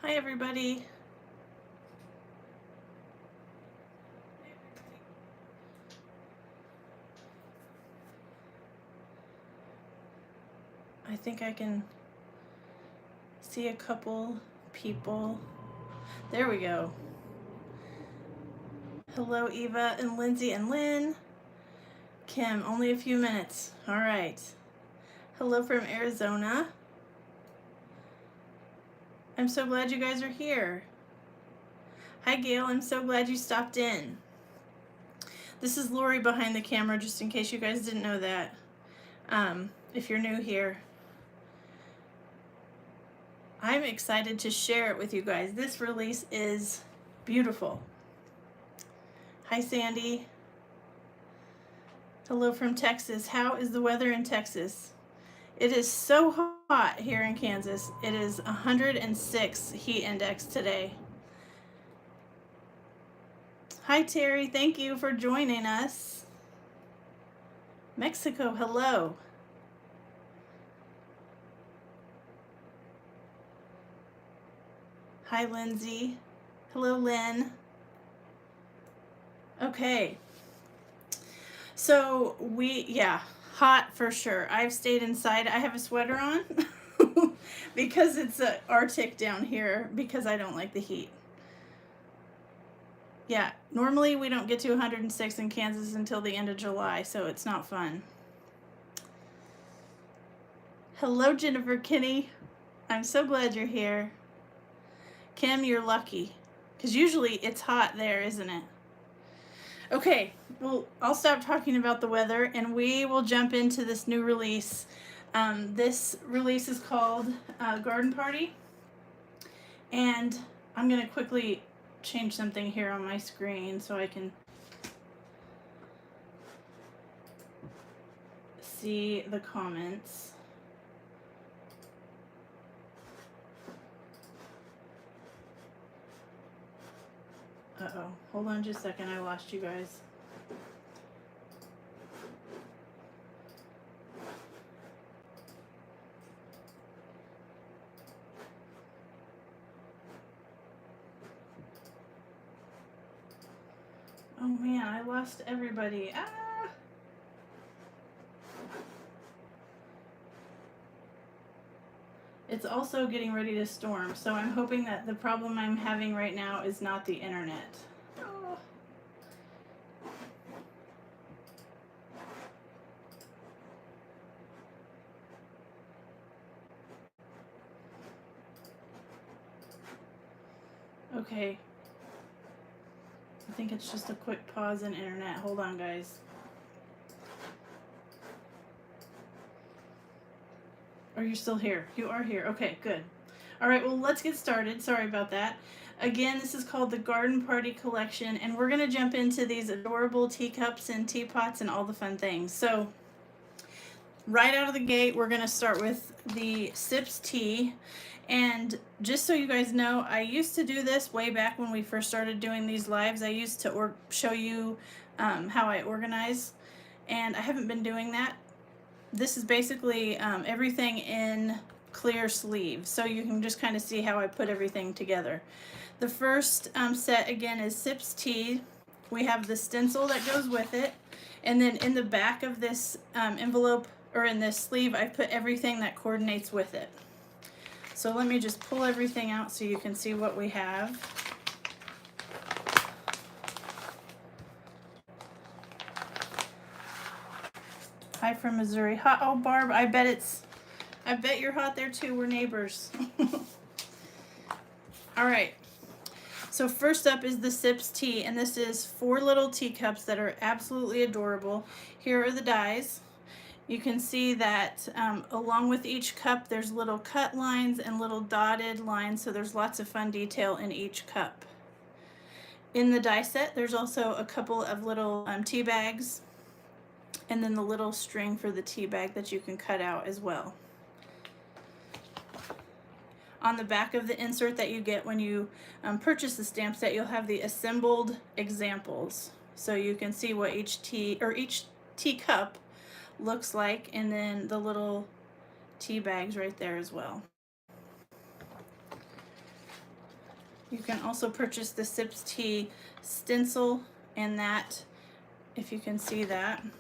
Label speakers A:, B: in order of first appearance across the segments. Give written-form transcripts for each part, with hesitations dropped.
A: Hi, everybody. I think I can see a couple people. There we go. Hello, Eva and Lindsay and Lynn. Kim, only a few minutes. All right. Hello from Arizona. I'm so glad you guys are here. Hi, Gail. I'm so glad you stopped in. This is Lori behind the camera, just in case you guys didn't know that. If you're new here, I'm excited to share it with you guys. This release is beautiful. Hi, Sandy. Hello from Texas. How is the weather in Texas? It is so hot here in Kansas. It is 106 heat index today. Hi, Terry. Thank you for joining us. Mexico, hello. Hi, Lindsay. Hello, Lynn. Okay. So hot for sure. I've stayed inside. I have a sweater on because it's Arctic down here because I don't like the heat. Yeah, normally we don't get to 106 in Kansas until the end of July, so it's not fun. Hello, Jennifer Kinney. I'm so glad you're here. Kim, you're lucky, because usually it's hot there, isn't it? Okay, well, I'll stop talking about the weather, and we will jump into this new release. This release is called Garden Party, and I'm going to quickly change something here on my screen so I can see the comments. Uh-oh, hold on just a second, I lost you guys. Oh man, I lost everybody. Ah! It's also getting ready to storm, so I'm hoping that the problem I'm having right now is not the internet. Oh. Okay. I think it's just a quick pause in internet. Hold on, guys. Are you still here? You are here. Okay, good. All right, well, let's get started. Sorry about that. Again, this is called the Garden Party Collection, and we're going to jump into these adorable teacups and teapots and all the fun things. So, right out of the gate, we're going to start with the Sips tea. And just so you guys know, I used to do this way back when we first started doing these lives. I used to show you how I organize, and I haven't been doing that. This is basically everything in clear sleeves, so you can just kind of see how I put everything together. The first set again is Sips tea. We have the stencil that goes with it, and then in the back of this envelope, or in this sleeve, I put everything that coordinates with it. So let me just pull everything out so you can see what we have. Hi from Missouri. Hot. Oh, Barb, I bet you're hot there too. We're neighbors. All right. So first up is the Sips tea, and this is 4 little teacups that are absolutely adorable. Here are the dies. You can see that along with each cup, there's little cut lines and little dotted lines, so there's lots of fun detail in each cup. In the die set, there's also a couple of little tea bags, and then the little string for the tea bag that you can cut out as well. On the back of the insert that you get when you purchase the stamp set, you'll have the assembled examples, so you can see what each teacup looks like, and then the little tea bags right there as well. You can also purchase the Sips Tea stencil, and that, if you can see that, I'm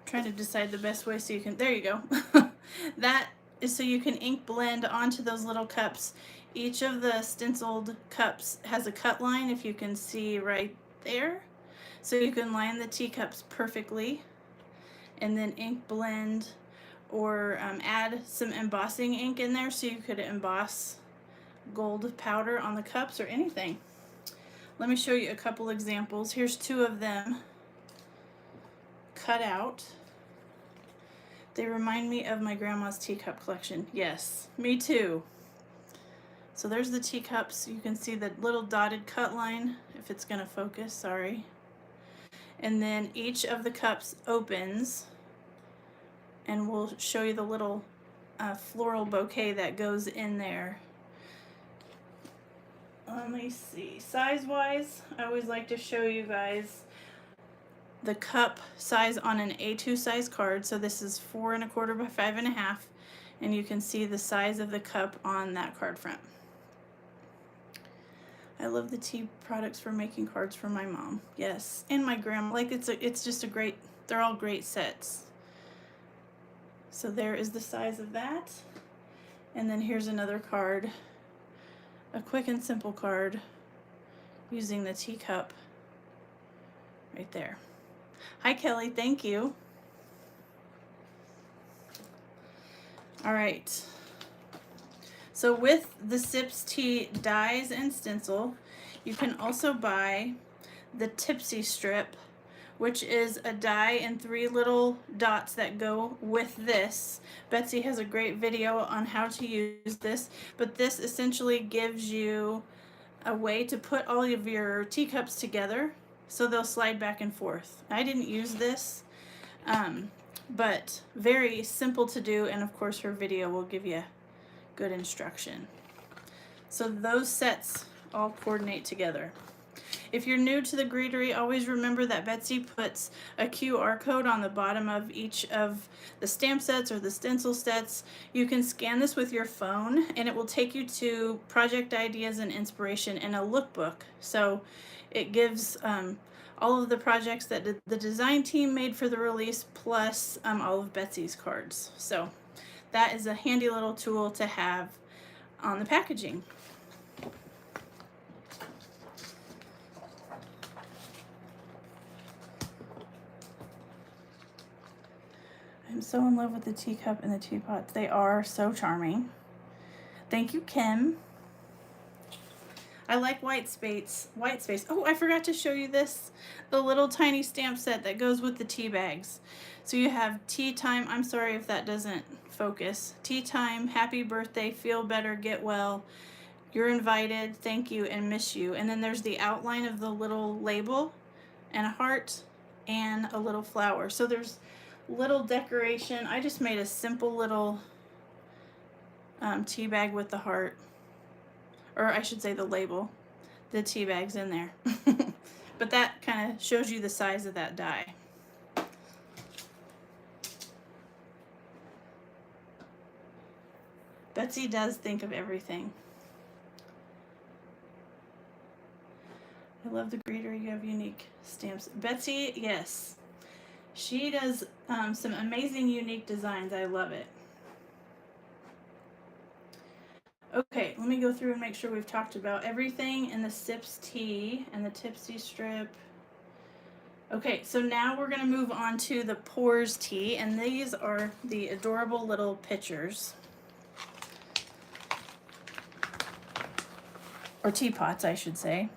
A: trying to decide the best way so you can, there you go. That is so you can ink blend onto those little cups. Each of the stenciled cups has a cut line, if you can see right there. So you can line the teacups perfectly and then ink blend or add some embossing ink in there so you could emboss gold powder on the cups or anything. Let me show you a couple examples. Here's two of them cut out. They remind me of my grandma's teacup collection. Yes, me too. So there's the teacups. You can see the little dotted cut line, if it's gonna focus, sorry. And then each of the cups opens, and we'll show you the little floral bouquet that goes in there. Let me see, size-wise, I always like to show you guys the cup size on an A2 size card. So this is 4 1/4 by 5 1/2, and you can see the size of the cup on that card front. I love the tea products for making cards for my mom. Yes, and my grandma. Like it's just a great. They're all great sets. So there is the size of that, and then here's another card. A quick and simple card using the teacup right there. Hi Kelly, thank you. All right. So with the Sips Tea dies and stencil, you can also buy the Tipsy strip, which is a die and 3 little dots that go with this. Betsy has a great video on how to use this, but this essentially gives you a way to put all of your teacups together so they'll slide back and forth. I didn't use this, but very simple to do, and of course her video will give you good instruction. So those sets all coordinate together. If you're new to the Greetery, always remember that Betsy puts a QR code on the bottom of each of the stamp sets or the stencil sets. You can scan this with your phone and it will take you to project ideas and inspiration in a lookbook. So it gives all of the projects that the design team made for the release, plus all of Betsy's cards. So that is a handy little tool to have on the packaging. I'm so in love with the teacup and the teapots. They are so charming. Thank you, Kim. I like white space. Oh, I forgot to show you this. The little tiny stamp set that goes with the tea bags. So you have tea time. I'm sorry if that doesn't focus. Tea time, happy birthday, feel better, get well, you're invited, thank you, and miss you. And then there's the outline of the little label and a heart and a little flower. So there's little decoration. I just made a simple little tea bag with the heart, or I should say the label. The tea bag's in there. But that kind of shows you the size of that die. Betsy does think of everything. I love the Greetery. You have unique stamps. Betsy, yes. She does some amazing unique designs. I love it. Okay, let me go through and make sure we've talked about everything in the Sips Tea and the Tipsy strip. Okay, so now we're going to move on to the Pours Tea, and these are the adorable little pitchers. Or teapots, I should say.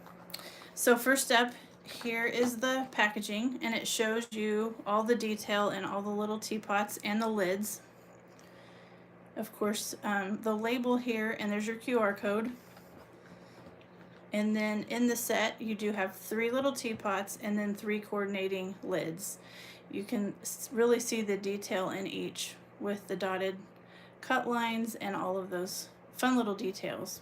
A: So first up, here is the packaging, and it shows you all the detail and all the little teapots and the lids. Of course, the label here, and there's your QR code. And then in the set, you do have 3 little teapots and then 3 coordinating lids. You can really see the detail in each with the dotted cut lines and all of those fun little details.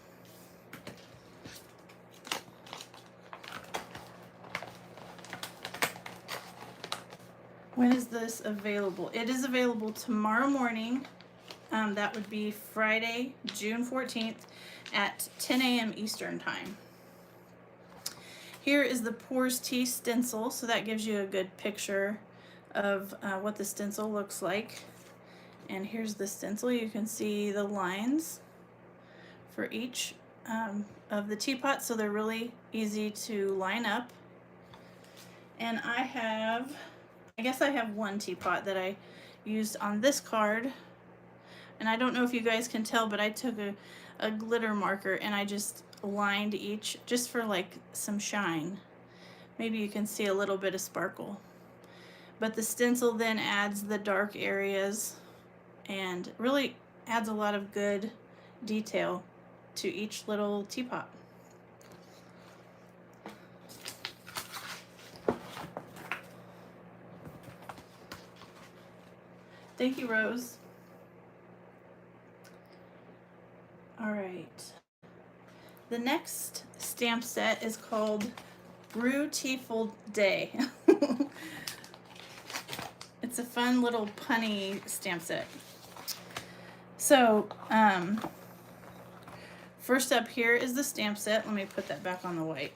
A: When is this available? It is available tomorrow morning. That would be Friday, June 14th. at 10 a.m. Eastern time. Here is the Pours Tea stencil, so that gives you a good picture of what the stencil looks like. And here's the stencil. You can see the lines for each of the teapots, so they're really easy to line up. And I guess I have one teapot that I used on this card, and I don't know if you guys can tell, but I took a glitter marker and I just lined each just for like some shine. Maybe you can see a little bit of sparkle. But the stencil then adds the dark areas and really adds a lot of good detail to each little teapot. Thank you, Rose. All right. The next stamp set is called Brewtiful Day. It's a fun little punny stamp set. So, first up here is the stamp set. Let me put that back on the white.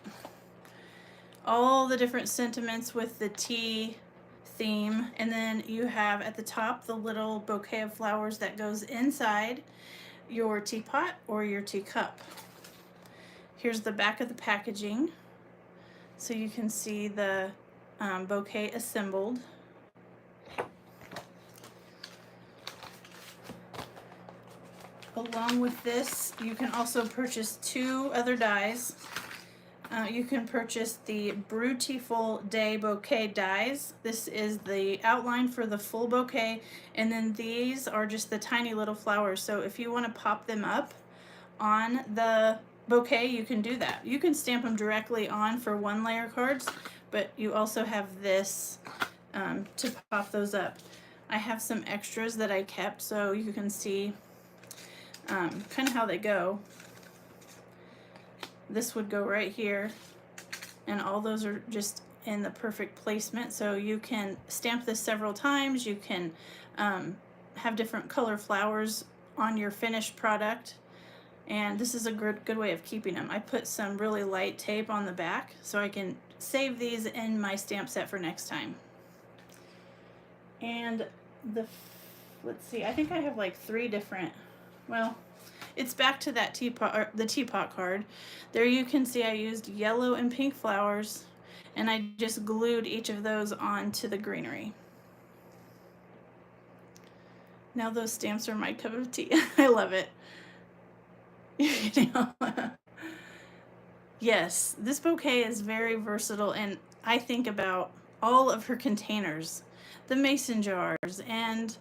A: All the different sentiments with the tea theme, and then you have at the top the little bouquet of flowers that goes inside your teapot or your teacup. Here's the back of the packaging, so you can see the bouquet assembled. Along with this, you can also purchase two other dies. You can purchase the Brewtiful Day Bouquet dies. This is the outline for the full bouquet, and then these are just the tiny little flowers. So if you want to pop them up on the bouquet, you can do that. You can stamp them directly on for one layer cards, but you also have this to pop those up. I have some extras that I kept so you can see kind of how they go. This would go right here, and all those are just in the perfect placement, so you can stamp this several times. You can have different color flowers on your finished product, and this is a good way of keeping them. I put some really light tape on the back so I can save these in my stamp set for next time. And let's see, I think I have like 3 different, well, it's back to that teapot, or the teapot card. There you can see I used yellow and pink flowers, and I just glued each of those onto the greenery. Now those stamps are my cup of tea. I love it. Yes, this bouquet is very versatile, and I think about all of her containers, the mason jars, and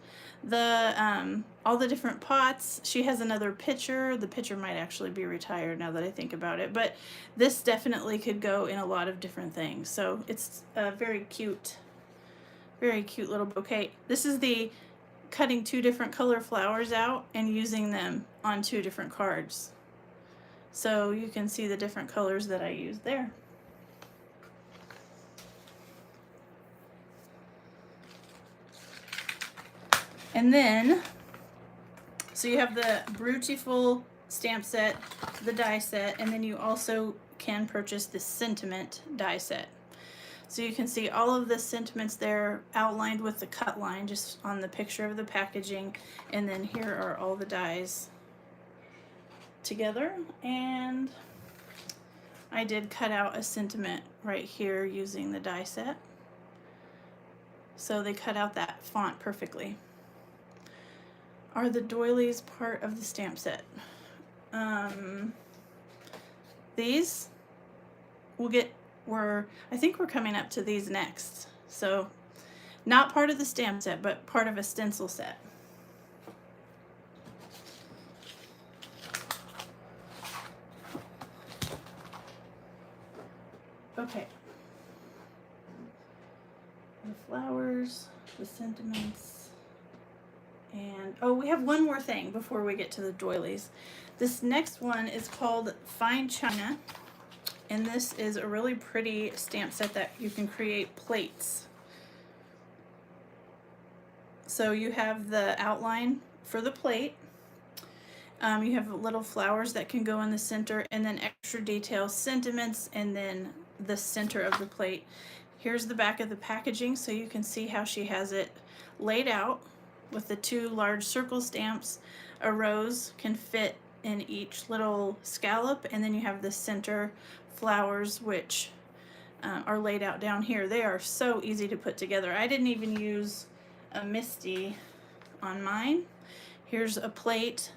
A: the all the different pots. She has another pitcher. The pitcher might actually be retired now that I think about it, but this definitely could go in a lot of different things. So it's a very cute little bouquet. This is the cutting 2 different color flowers out and using them on 2 different cards. So you can see the different colors that I used there. And then, so you have the Brewtiful stamp set, the die set, and then you also can purchase the sentiment die set. So you can see all of the sentiments there outlined with the cut line just on the picture of the packaging, and then here are all the dies together. And I did cut out a sentiment right here using the die set, so they cut out that font perfectly. Are the doilies part of the stamp set? These I think we're coming up to these next. So not part of the stamp set, but part of a stencil set. Okay. The flowers, the sentiments. And oh, we have one more thing before we get to the doilies. This next one is called Fine China, and this is a really pretty stamp set that you can create plates. So you have the outline for the plate. You have little flowers that can go in the center, and then extra detail sentiments, and then the center of the plate. Here's the back of the packaging, so you can see how she has it laid out with the 2 large circle stamps. A rose can fit in each little scallop, and then you have the center flowers, which are laid out down here. They are so easy to put together. I didn't even use a Misty on mine. Here's a plate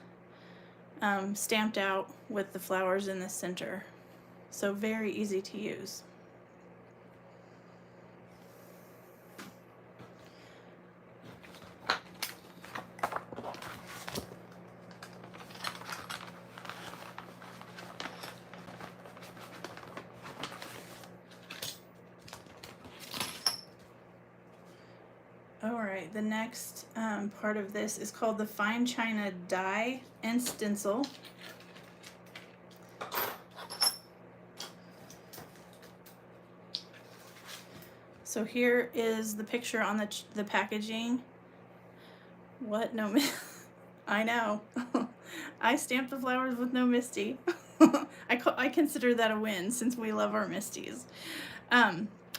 A: stamped out with the flowers in the center. So very easy to use. Alright, the next part of this is called the Fine China Die and Stencil. So here is the picture on the packaging. What? No, I know. I stamped the flowers with no Misty. I consider that a win since we love our Misties.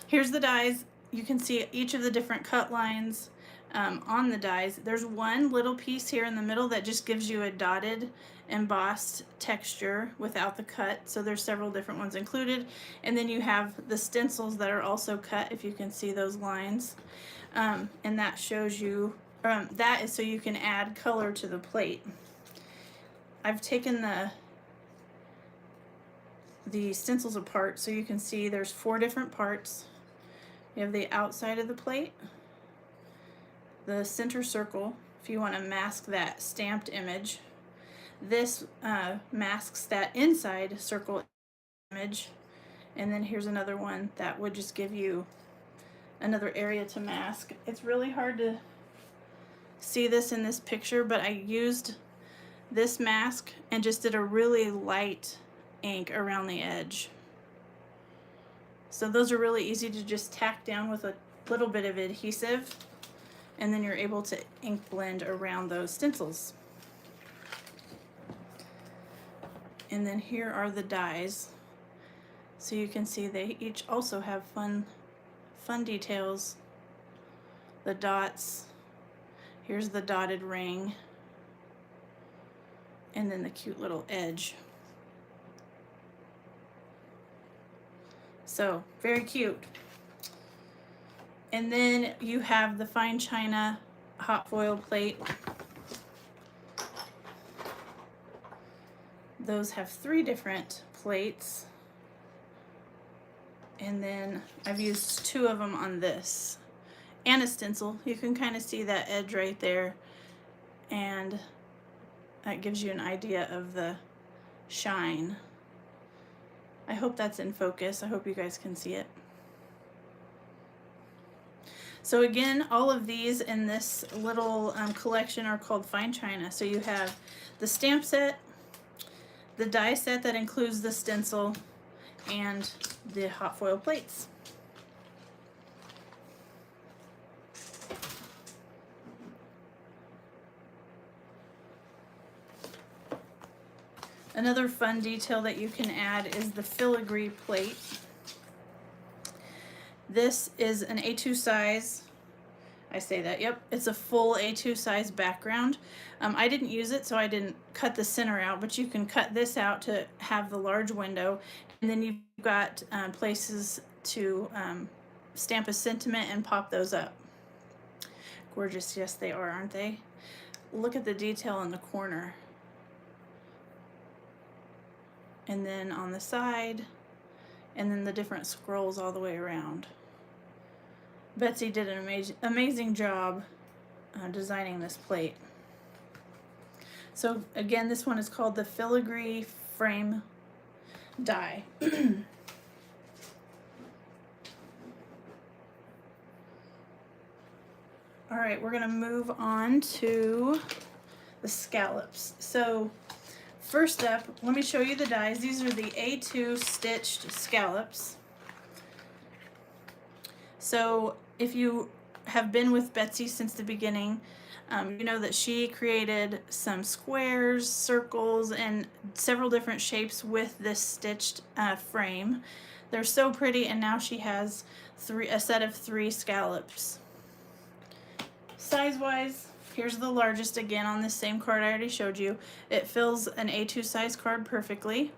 A: Here's the dies. You can see each of the different cut lines on the dies. There's one little piece here in the middle that just gives you a dotted embossed texture without the cut, so there's several different ones included. And then you have the stencils that are also cut, if you can see those lines, and that shows you that is so you can add color to the plate. I've taken the stencils apart so you can see there's 4 different parts. You have the outside of the plate, the center circle, if you want to mask that stamped image. This masks that inside circle image. And then here's another one that would just give you another area to mask. It's really hard to see this in this picture, but I used this mask and just did a really light ink around the edge. So those are really easy to just tack down with a little bit of adhesive, and then you're able to ink blend around those stencils. And then here are the dies. So you can see they each also have fun details. The dots, here's the dotted ring, and then the cute little edge. So very cute. And then you have the Fine China hot foil plate. Those have 3 different plates. And then I've used 2 of them on this. And a stencil. You can kind of see that edge right there. And that gives you an idea of the shine. I hope that's in focus. I hope you guys can see it. So again, all of these in this little collection are called Fine China. So you have the stamp set, the die set that includes the stencil, and the hot foil plates. Another fun detail that you can add is the filigree plate. This is an A2 size. I say that, yep, it's a full A2 size background. I didn't use it, so I didn't cut the center out, but you can cut this out to have the large window, and then you've got places to stamp a sentiment and pop those up. Gorgeous, yes they are, aren't they? Look at the detail in the corner. And then on the side, and then the different scrolls all the way around. Betsy did an amazing job designing this plate. So again, this one is called the Filigree Frame Die. All right, we're gonna move on to the scallops. So first up, let me show you the dies. These are the A2 stitched scallops. So if you have been with Betsy since the beginning, You know that she created some squares, circles, and several different shapes with this stitched frame. They're so pretty, and now she has a set of 3 scallops. Size-wise, here's the largest again on this same card I already showed you. It fills an A2 size card perfectly.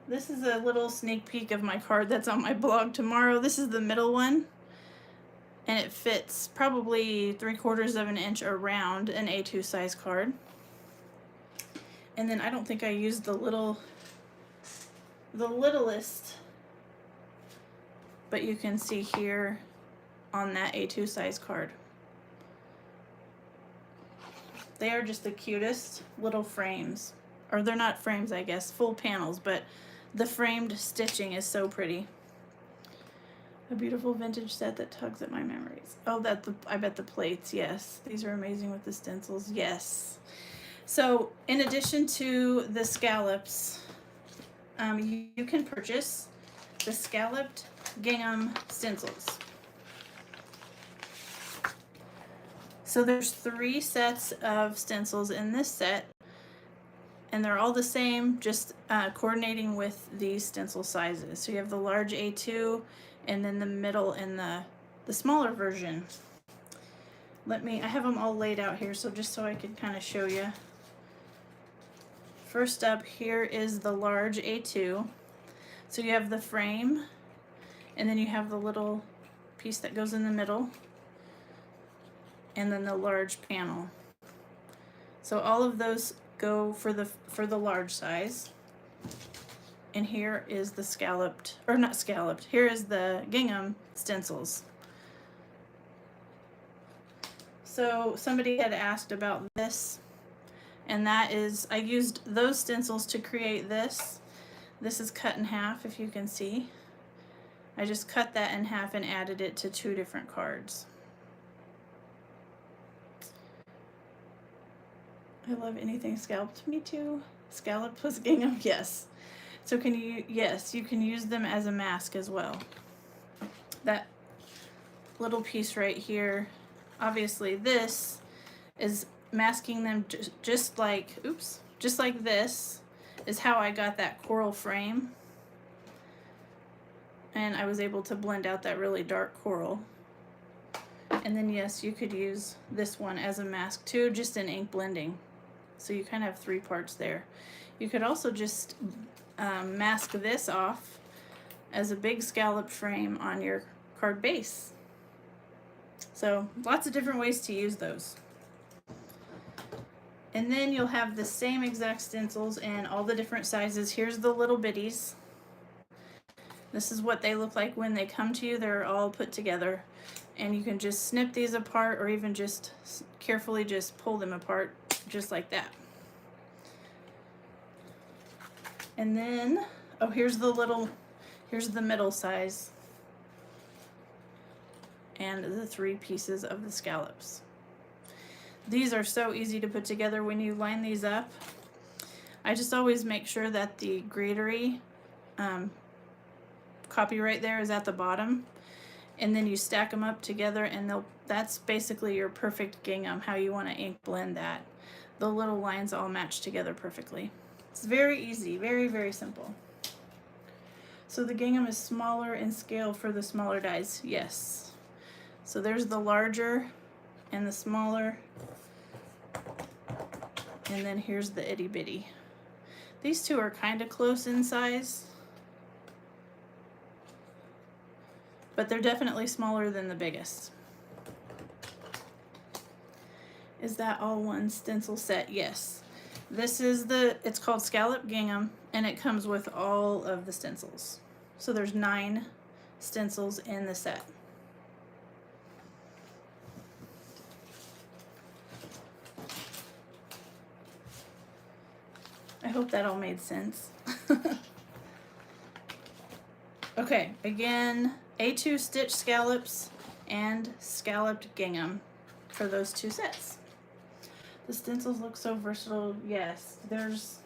A: This is a little sneak peek of my card that's on my blog tomorrow. This is the middle one, and it fits probably 3/4 of an inch around an A2 size card. And then I don't think I used the littlest, but you can see here on that A2 size card. They are just the cutest little frames. Or they're not frames, I guess, full panels, but the framed stitching is so pretty. A beautiful vintage set that tugs at my memories. Oh, I bet the plates, yes. These are amazing with the stencils, yes. So, in addition to the scallops, you can purchase the scalloped gingham stencils. So there's 3 sets of stencils in this set, and they're all the same, just coordinating with these stencil sizes. So you have the large A2, and then the middle and the smaller version. I have them all laid out here, so just so I can kind of show you. First up here is the large A2. So you have the frame, and then you have the little piece that goes in the middle, and then the large panel. So all of those go for the large size. And here is the scalloped, or not scalloped, here is the gingham stencils. So somebody had asked about this, and that is, I used those stencils to create this. This is cut in half, if you can see. I just cut that in half and added it to 2 different cards. I love anything scalloped. Me too. Scalloped plus gingham, yes. So yes, you can use them as a mask as well. That little piece right here, obviously this is masking them just like this is how I got that coral frame. And I was able to blend out that really dark coral. And then yes, you could use this one as a mask too, just in ink blending. So you kind of have 3 parts there. You could also just mask this off as a big scalloped frame on your card base. So lots of different ways to use those. And then you'll have the same exact stencils in all the different sizes. Here's the little bitties. This is what they look like when they come to you. They're all put together. And you can just snip these apart, or even just carefully just pull them apart, just like that. And then, oh, here's the middle size. And the 3 pieces of the scallops. These are so easy to put together when you line these up. I just always make sure that the Greetery copyright there is at the bottom. And then you stack them up together, and that's basically your perfect gingham, how you want to ink blend that. The little lines all match together perfectly. It's very easy, very, very simple. So the gingham is smaller in scale for the smaller dies, yes. So there's the larger and the smaller, and then here's the itty bitty. These 2 are kind of close in size, but they're definitely smaller than the biggest. Is that all one stencil set? Yes. This is it's called Scallop Gingham, and it comes with all of the stencils. So there's 9 stencils in the set. I hope that all made sense. Okay, again, A2 stitch scallops and scalloped gingham for those 2 sets. The stencils look so versatile. Yes, there's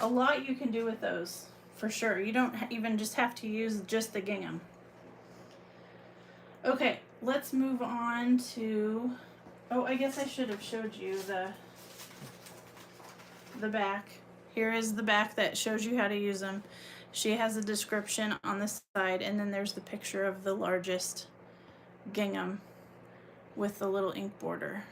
A: a lot you can do with those, for sure. You don't even just have to use just the gingham. Okay, let's move on to Oh, I guess I should have showed you the back. Here is the back that shows you how to use them. She has a description on the side, and then there's the picture of the largest gingham with the little ink border.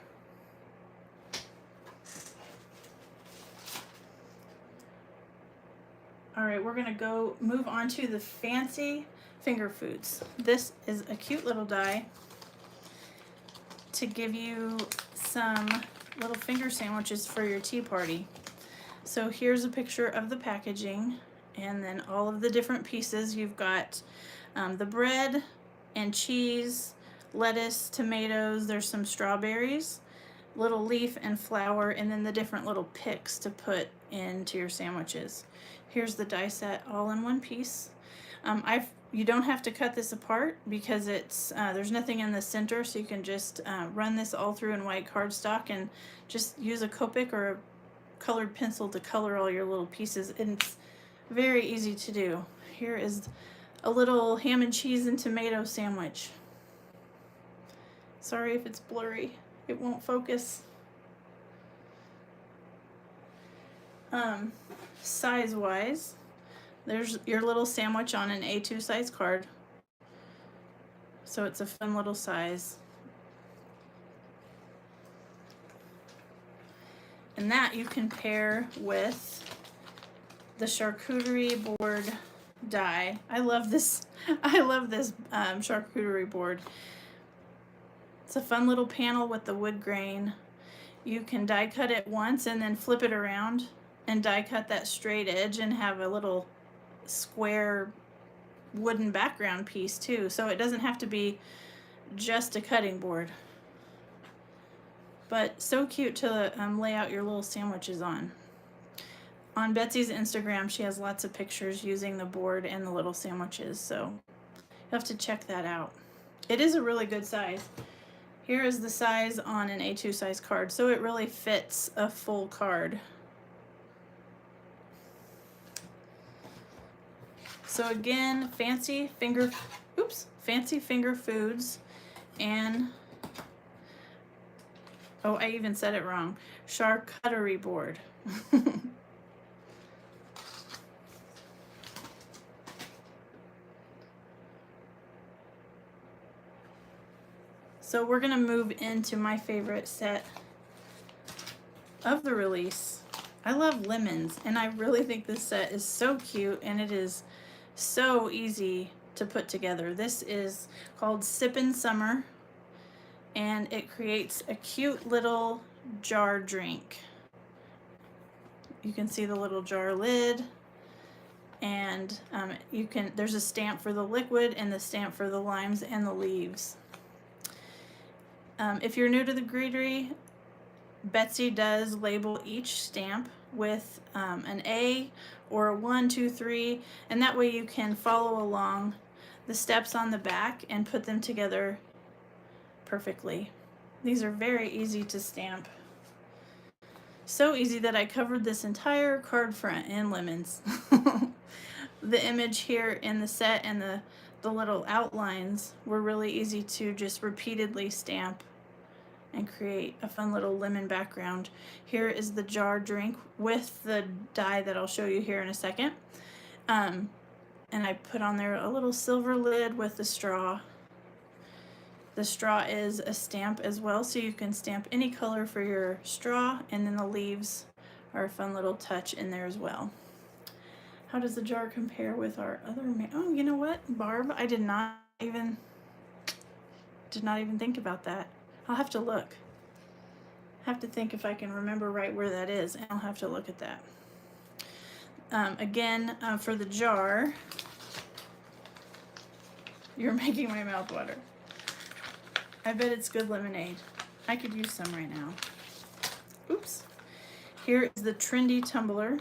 A: All right, we're gonna go move on to the fancy finger foods. This is a cute little die to give you some little finger sandwiches for your tea party. So here's a picture of the packaging, and then all of the different pieces. You've got the bread and cheese, lettuce, tomatoes, there's some strawberries, little leaf and flour, and then the different little picks to put into your sandwiches. Here's the die set all in one piece. You don't have to cut this apart because it's there's nothing in the center, so you can just run this all through in white cardstock and just use a Copic or a colored pencil to color all your little pieces. And it's very easy to do. Here is a little ham and cheese and tomato sandwich. Sorry if it's blurry, it won't focus. Size wise, there's your little sandwich on an A2 size card, so it's a fun little size. And that you can pair with the charcuterie board die. I love this charcuterie board. It's a fun little panel with the wood grain. You can die cut it once and then flip it around and die cut that straight edge and have a little square wooden background piece too. So it doesn't have to be just a cutting board. But so cute to lay out your little sandwiches on. On Betsy's Instagram, she has lots of pictures using the board and the little sandwiches, so you have to check that out. It is a really good size. Here is the size on an A2 size card, so it really fits a full card. So again, fancy finger foods, and oh, I even said it wrong. Charcuterie board. So we're gonna move into my favorite set of the release. I love lemons, and I really think this set is so cute, and it is so easy to put together. This is called Sippin' Summer, and it creates a cute little jar drink. You can see the little jar lid, and there's a stamp for the liquid and the stamp for the limes and the leaves. If you're new to the Greetery, Betsy does label each stamp with an A or a 1, 2, 3, and that way you can follow along the steps on the back and put them together perfectly. These are very easy to stamp. So easy that I covered this entire card front in lemons. The image here in the set and the little outlines were really easy to just repeatedly stamp and create a fun little lemon background. Here is the jar drink with the die that I'll show you here in a second. And I put on there a little silver lid with the straw. The straw is a stamp as well, so you can stamp any color for your straw, and then the leaves are a fun little touch in there as well. How does the jar compare with our other oh, you know what, Barb? I did not even think about that. I'll have to look. I have to think if I can remember right where that is, and I'll have to look at that. Again, for the jar, you're making my mouth water. I bet it's good lemonade. I could use some right now. Oops. Here is the trendy tumbler.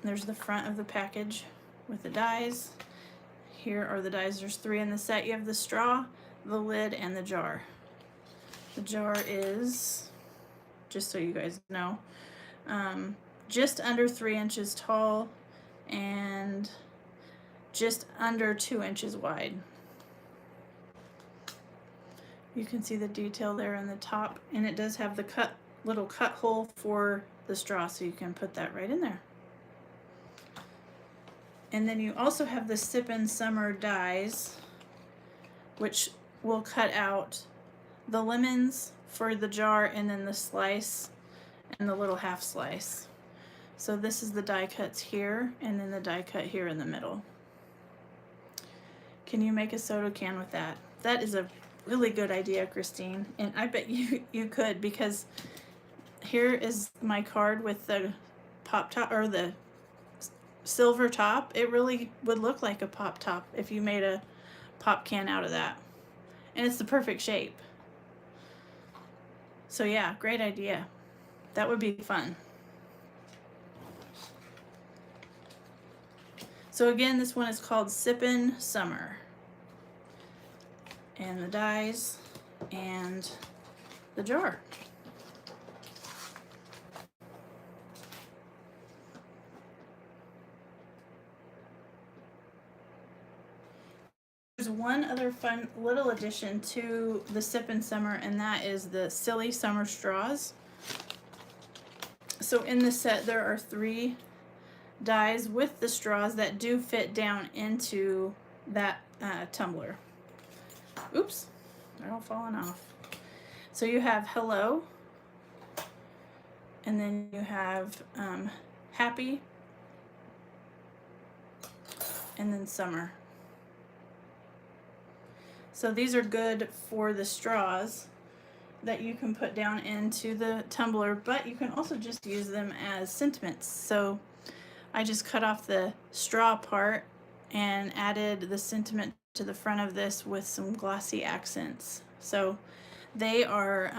A: There's the front of the package with the dies. Here are the dies. There's 3 in the set. You have the straw, the lid, and the jar. The jar is, just so you guys know, just under 3 inches tall and just under 2 inches wide. You can see the detail there in the top, and it does have the little cut hole for the straw, so you can put that right in there. And then you also have the Sippin' Summer dies, which will cut out the lemons for the jar, and then the slice and the little half slice. So this is the die cuts here, and then the die cut here in the middle. Can you make a soda can with that? That is a really good idea, Christine. And I bet you could, because here is my card with the pop top, or the silver top. It really would look like a pop top if you made a pop can out of that. And it's the perfect shape. So yeah, great idea. That would be fun. So again, this one is called Sippin' Summer. And the dies and the jar. There's one other fun little addition to the Sippin' Summer, and that is the Silly Summer Straws. So in this set, there are 3 dies with the straws that do fit down into that tumbler. Oops, they're all falling off. So you have Hello, and then you have Happy, and then Summer. So these are good for the straws that you can put down into the tumbler, but you can also just use them as sentiments. So I just cut off the straw part and added the sentiment to the front of this with some glossy accents. So they are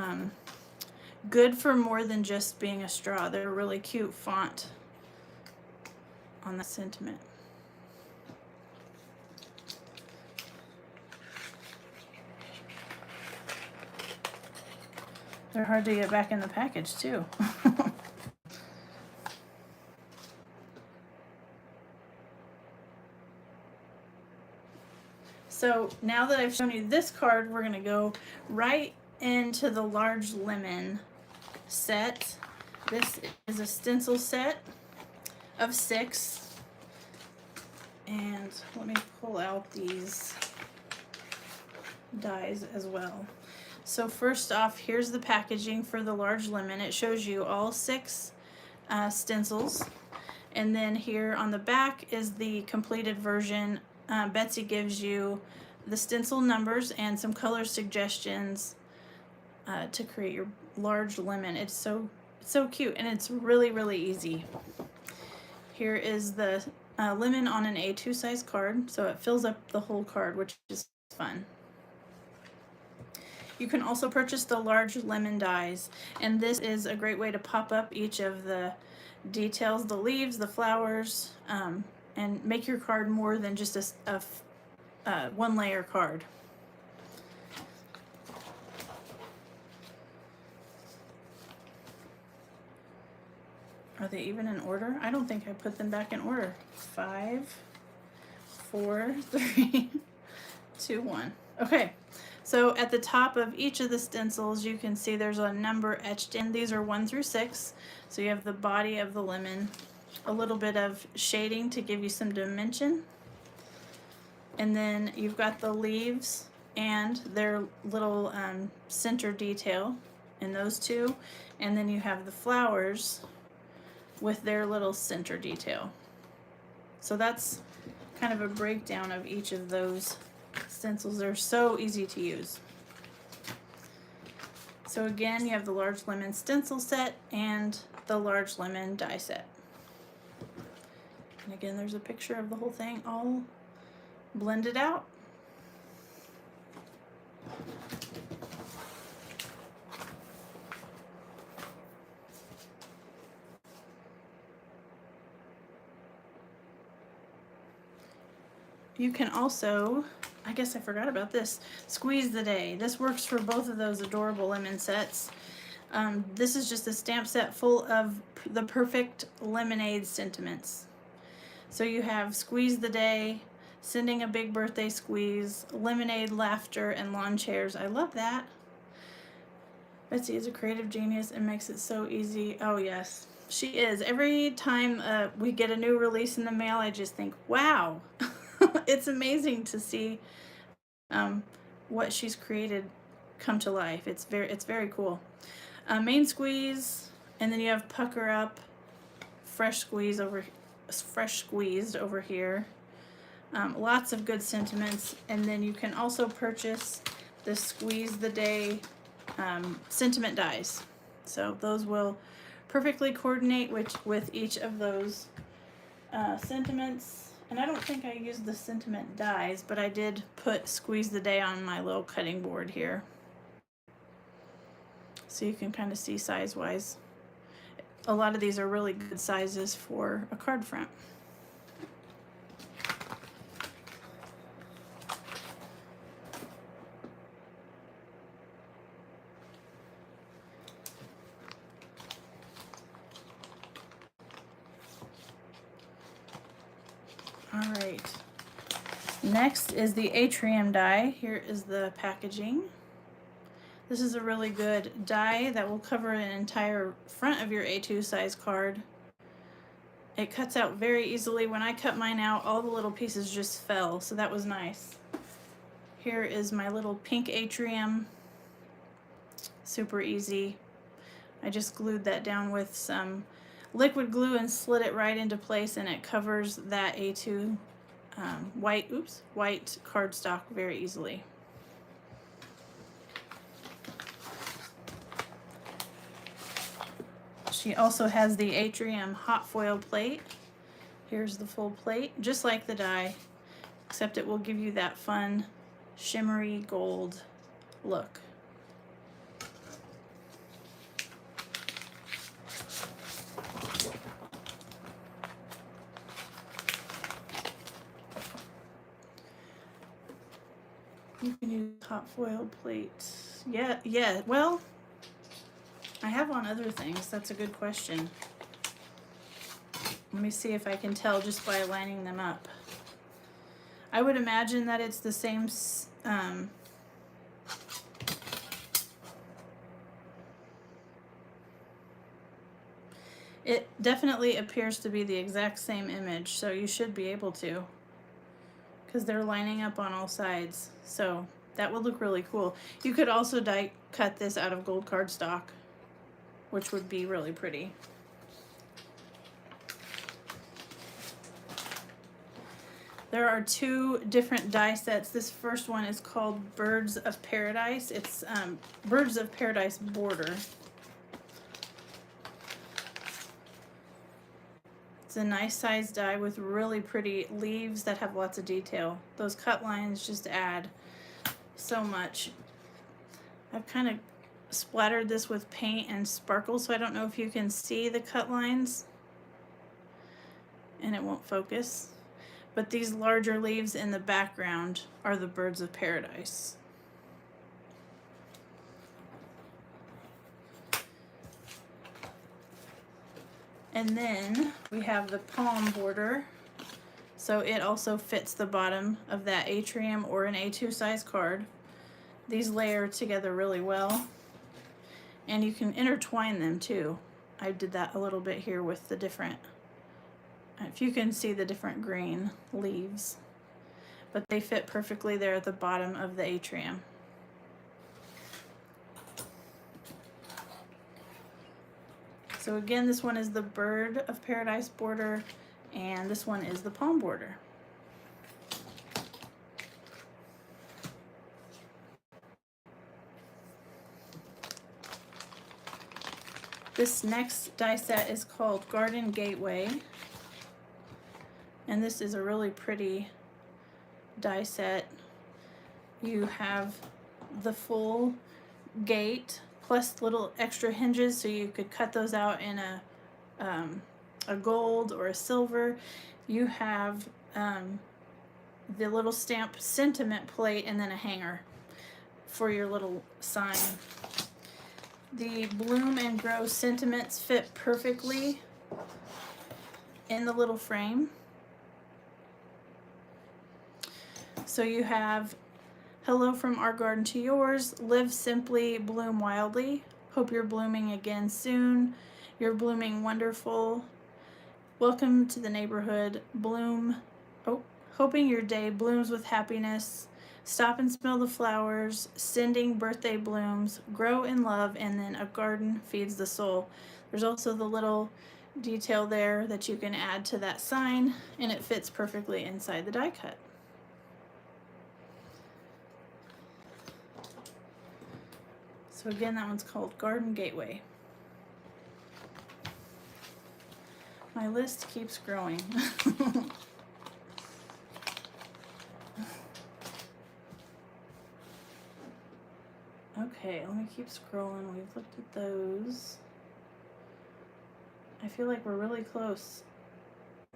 A: good for more than just being a straw. They're a really cute font on the sentiment. They're hard to get back in the package too. So now that I've shown you this card, we're gonna go right into the large lemon set. This is a stencil set of 6. And let me pull out these dies as well. So first off, here's the packaging for the large lemon. It shows you all 6 stencils. And then here on the back is the completed version. Betsy gives you the stencil numbers and some color suggestions to create your large lemon. It's so cute, and it's really, really easy. Here is the lemon on an A2 size card, so it fills up the whole card, which is fun. You can also purchase the large lemon dies, and this is a great way to pop up each of the details, the leaves, the flowers, and make your card more than just a one layer card. Are they even in order? I don't think I put them back in order. 5, 4, 3, 2, 1. Okay. So at the top of each of the stencils, you can see there's a number etched in. These are 1 through 6. So you have the body of the lemon, a little bit of shading to give you some dimension. And then you've got the leaves and their little center detail in those 2. And then you have the flowers with their little center detail. So that's kind of a breakdown of each of those stencils. They're so easy to use. So again, you have the large lemon stencil set and the large lemon die set. And again, there's a picture of the whole thing all blended out. You can also, I guess I forgot about this, Squeeze the Day. This works for both of those adorable lemon sets. This is just a stamp set full of the perfect lemonade sentiments. So you have Squeeze the Day, Sending a big birthday squeeze, lemonade, laughter, and lawn chairs. I love that. Betsy is a creative genius and makes it so easy. Oh, yes, she is. Every time we get a new release in the mail, I just think, wow, it's amazing to see what she's created come to life. It's very cool. Main squeeze, and then you have pucker up, fresh squeezed over here. Lots of good sentiments, and then you can also purchase the Squeeze the Day sentiment dies. So those will perfectly coordinate with each of those sentiments. And I don't think I used the sentiment dies, but I did put Squeeze the Day on my little cutting board here. So you can kind of see size-wise. A lot of these are really good sizes for a card front. All right, next is the atrium die. Here is the packaging. This is a really good die that will cover an entire front of your A2 size card. It cuts out very easily. When I cut mine out, all the little pieces just fell, so that was nice. Here is my little pink atrium. Super easy. I just glued that down with some liquid glue and slid it right into place, and it covers that A2 white cardstock very easily. She also has the atrium hot foil plate. Here's the full plate, just like the die, except it will give you that fun shimmery gold look. You can use hot foil plates. Yeah, well, I have on other things. That's a good question. Let me see if I can tell just by lining them up. I would imagine that it's the same, it definitely appears to be the exact same image, so you should be able to, because they're lining up on all sides. So that would look really cool. You could also die cut this out of gold cardstock, which would be really pretty. There are two different die sets. This first one is called Birds of Paradise. It's Birds of Paradise border. It's a nice size die with really pretty leaves that have lots of detail. Those cut lines just add so much. I've kind of splattered this with paint and sparkle, so I don't know if you can see the cut lines, and it won't focus. But these larger leaves in the background are the Birds of Paradise. And then we have the palm border. So it also fits the bottom of that atrium or an A2 size card. These layer together really well. And you can intertwine them too. I did that a little bit here with the different, if you can see the different green leaves. But they fit perfectly there at the bottom of the atrium. So again, this one is the Bird of Paradise border, and this one is the palm border. This next die set is called Garden Gateway, and this is a really pretty die set. You have the full gate plus little extra hinges, so you could cut those out in a gold or a silver. You have the little stamp sentiment plate, and then a hanger for your little sign. The bloom and grow sentiments fit perfectly in the little frame. So you have hello from our garden to yours, live simply, bloom wildly, hope you're blooming again soon, you're blooming wonderful, welcome to the neighborhood, bloom, hoping your day blooms with happiness, stop and smell the flowers, sending birthday blooms, grow in love, and then a garden feeds the soul. There's also the little detail there that you can add to that sign, and it fits perfectly inside the die cut. So again, that one's called Garden Gateway. My list keeps growing. Okay, let me keep scrolling. We've looked at those. I feel like we're really close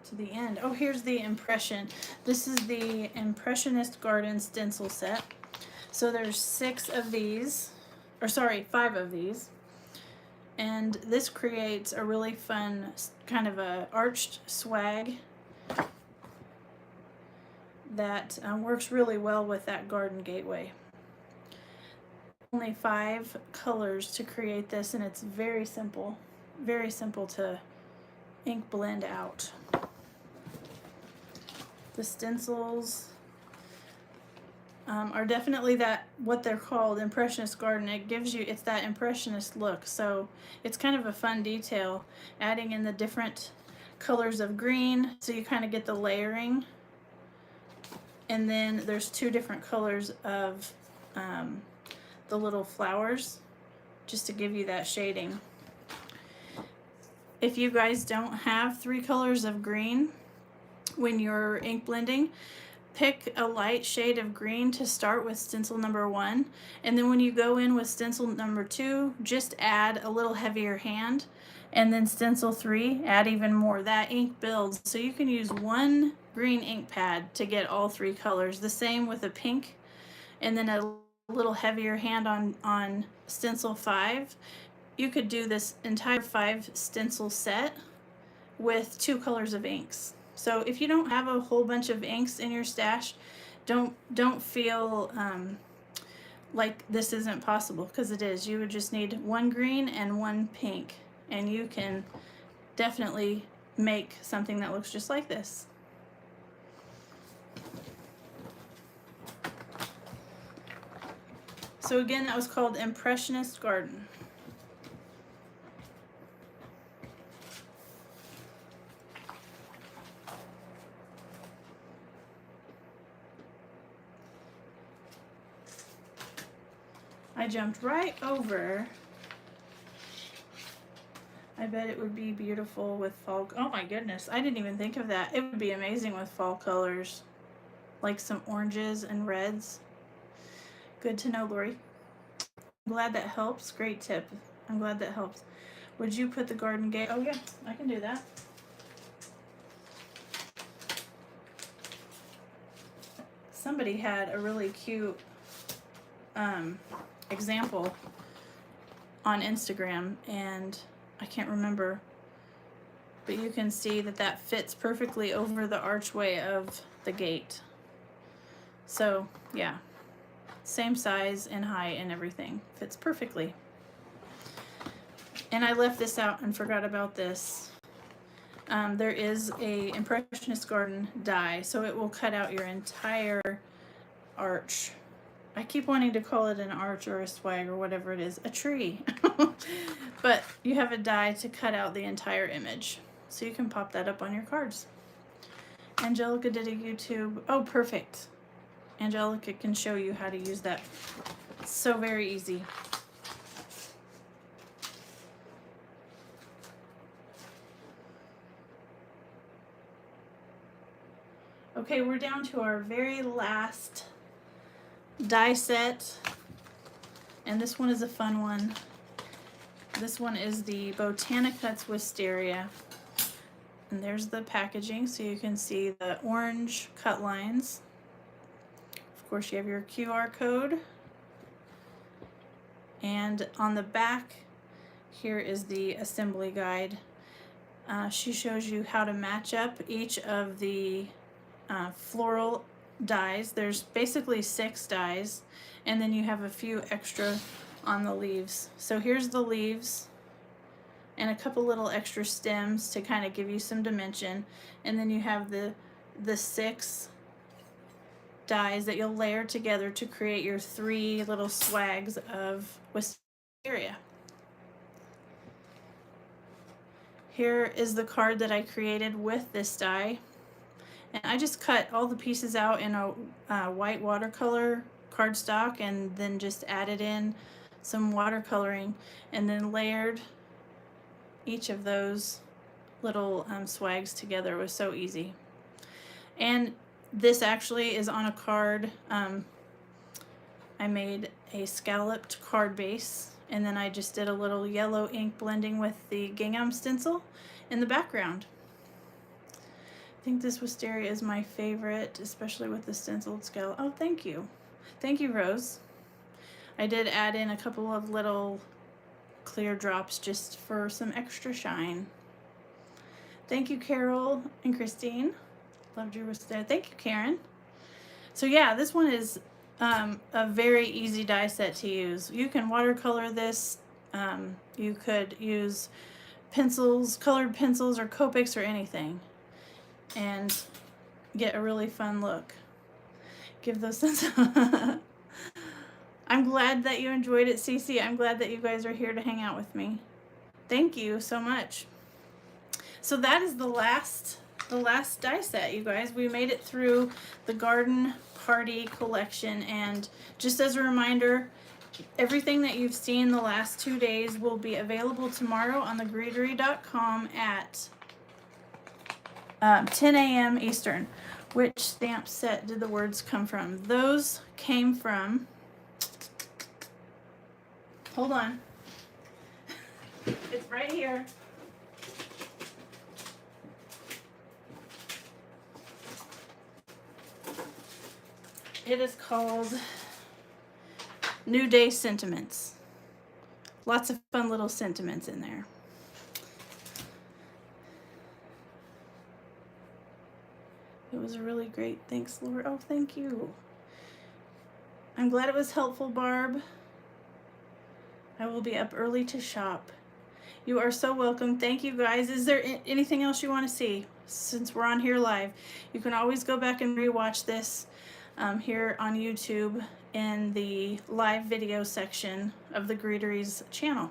A: to the end. Oh, here's the impression. This is the Impressionist Garden stencil set. So there's 6 of these, or sorry, 5 of these. And this creates a really fun kind of a arched swag that works really well with that garden gateway. Only 5 colors to create this, and it's very simple to ink blend out. The stencils are definitely that, what they're called, Impressionist Garden. It gives you, it's that Impressionist look, so it's kind of a fun detail, adding in the different colors of green so you kind of get the layering. And then there's 2 different colors of the little flowers just to give you that shading. If you guys don't have 3 colors of green when you're ink blending, pick a light shade of green to start with stencil number 1, and then when you go in with stencil number 2, just add a little heavier hand, and then stencil 3, add even more. That ink builds, so you can use 1 green ink pad to get all 3 colors. The same with a pink, and then a little heavier hand on stencil 5. You could do this entire 5 stencil set with 2 colors of inks. So if you don't have a whole bunch of inks in your stash, don't feel like this isn't possible, because it is. You would just need 1 green and 1 pink, and you can definitely make something that looks just like this. So again, that was called Impressionist Garden. I jumped right over. I bet it would be beautiful with fall. Oh my goodness, I didn't even think of that. It would be amazing with fall colors, like some oranges and reds. Good to know, Lori. I'm glad that helps. Great tip. I'm glad that helps. Would you put the garden gate? Oh yeah, I can do that. Somebody had a really cute example on Instagram, and I can't remember, but you can see that that fits perfectly over the archway of the gate. So yeah, same size and height and everything, fits perfectly. And I left this out and forgot about this. There is a Impressionist Garden die, so it will cut out your entire arch. I keep wanting to call it an arch or a swag or whatever it is, a tree. But you have a die to cut out the entire image, so you can pop that up on your cards. Angelica did a YouTube. Oh, perfect. Angelica can show you how to use that. It's so very easy. Okay, we're down to our very last die set, and this one is a fun one. This one is the Botanicut's Wisteria, and there's the packaging, so you can see the orange cut lines. Of course, you have your QR code, and on the back here is the assembly guide. She shows you how to match up each of the floral dies. There's basically 6 dies, and then you have a few extra on the leaves. So here's the leaves and a couple little extra stems to kind of give you some dimension, and then you have the 6 dies that you'll layer together to create your 3 little swags of Wisteria. Here is the card that I created with this die, and I just cut all the pieces out in a white watercolor cardstock, and then just added in some watercoloring, and then layered each of those little swags together. It was so easy. And this actually is on a card. I made a scalloped card base, and then I just did a little yellow ink blending with the gingham stencil in the background. I think this Wisteria is my favorite, especially with the stenciled scallop. Oh, thank you. Thank you, Rose. I did add in a couple of little clear drops just for some extra shine. Thank you, Carol and Christine. Loved your Wisteria. Thank you, Karen. So yeah, this one is a very easy die set to use. You can watercolor this. You could use pencils, colored pencils, or Copics, or anything, and get a really fun look. Give those sense. I'm glad that you enjoyed it, Cece. I'm glad that you guys are here to hang out with me. Thank you so much. So that is the last die set, you guys. We made it through the Garden Party collection, and just as a reminder, everything that you've seen the last 2 days will be available tomorrow on the Greetery.com at 10 a.m. Eastern. Which stamp set did the words come from? Those came from, hold on, it's right here. It is called New Day Sentiments. Lots of fun little sentiments in there. It was really great. Thanks, Lord. Oh, thank you. I'm glad it was helpful, Barb. I will be up early to shop. You are so welcome. Thank you, guys. Is there anything else you want to see? Since we're on here live, you can always go back and rewatch this here on YouTube in the live video section of the Greetery's channel.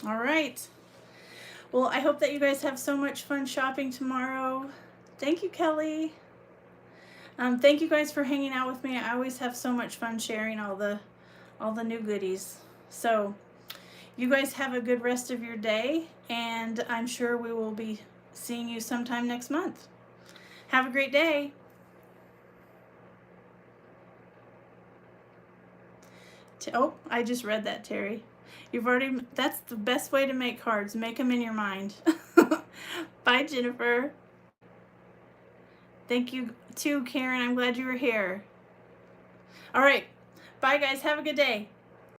A: All right. Well, I hope that you guys have so much fun shopping tomorrow. Thank you, Kelly. Thank you guys for hanging out with me. I always have so much fun sharing all the new goodies. So you guys have a good rest of your day, and I'm sure we will be seeing you sometime next month. Have a great day. Oh, I just read that, Terry. You've already, that's the best way to make cards. Make them in your mind. Bye, Jennifer. Thank you too, Karen. I'm glad you were here. All right. Bye, guys. Have a good day.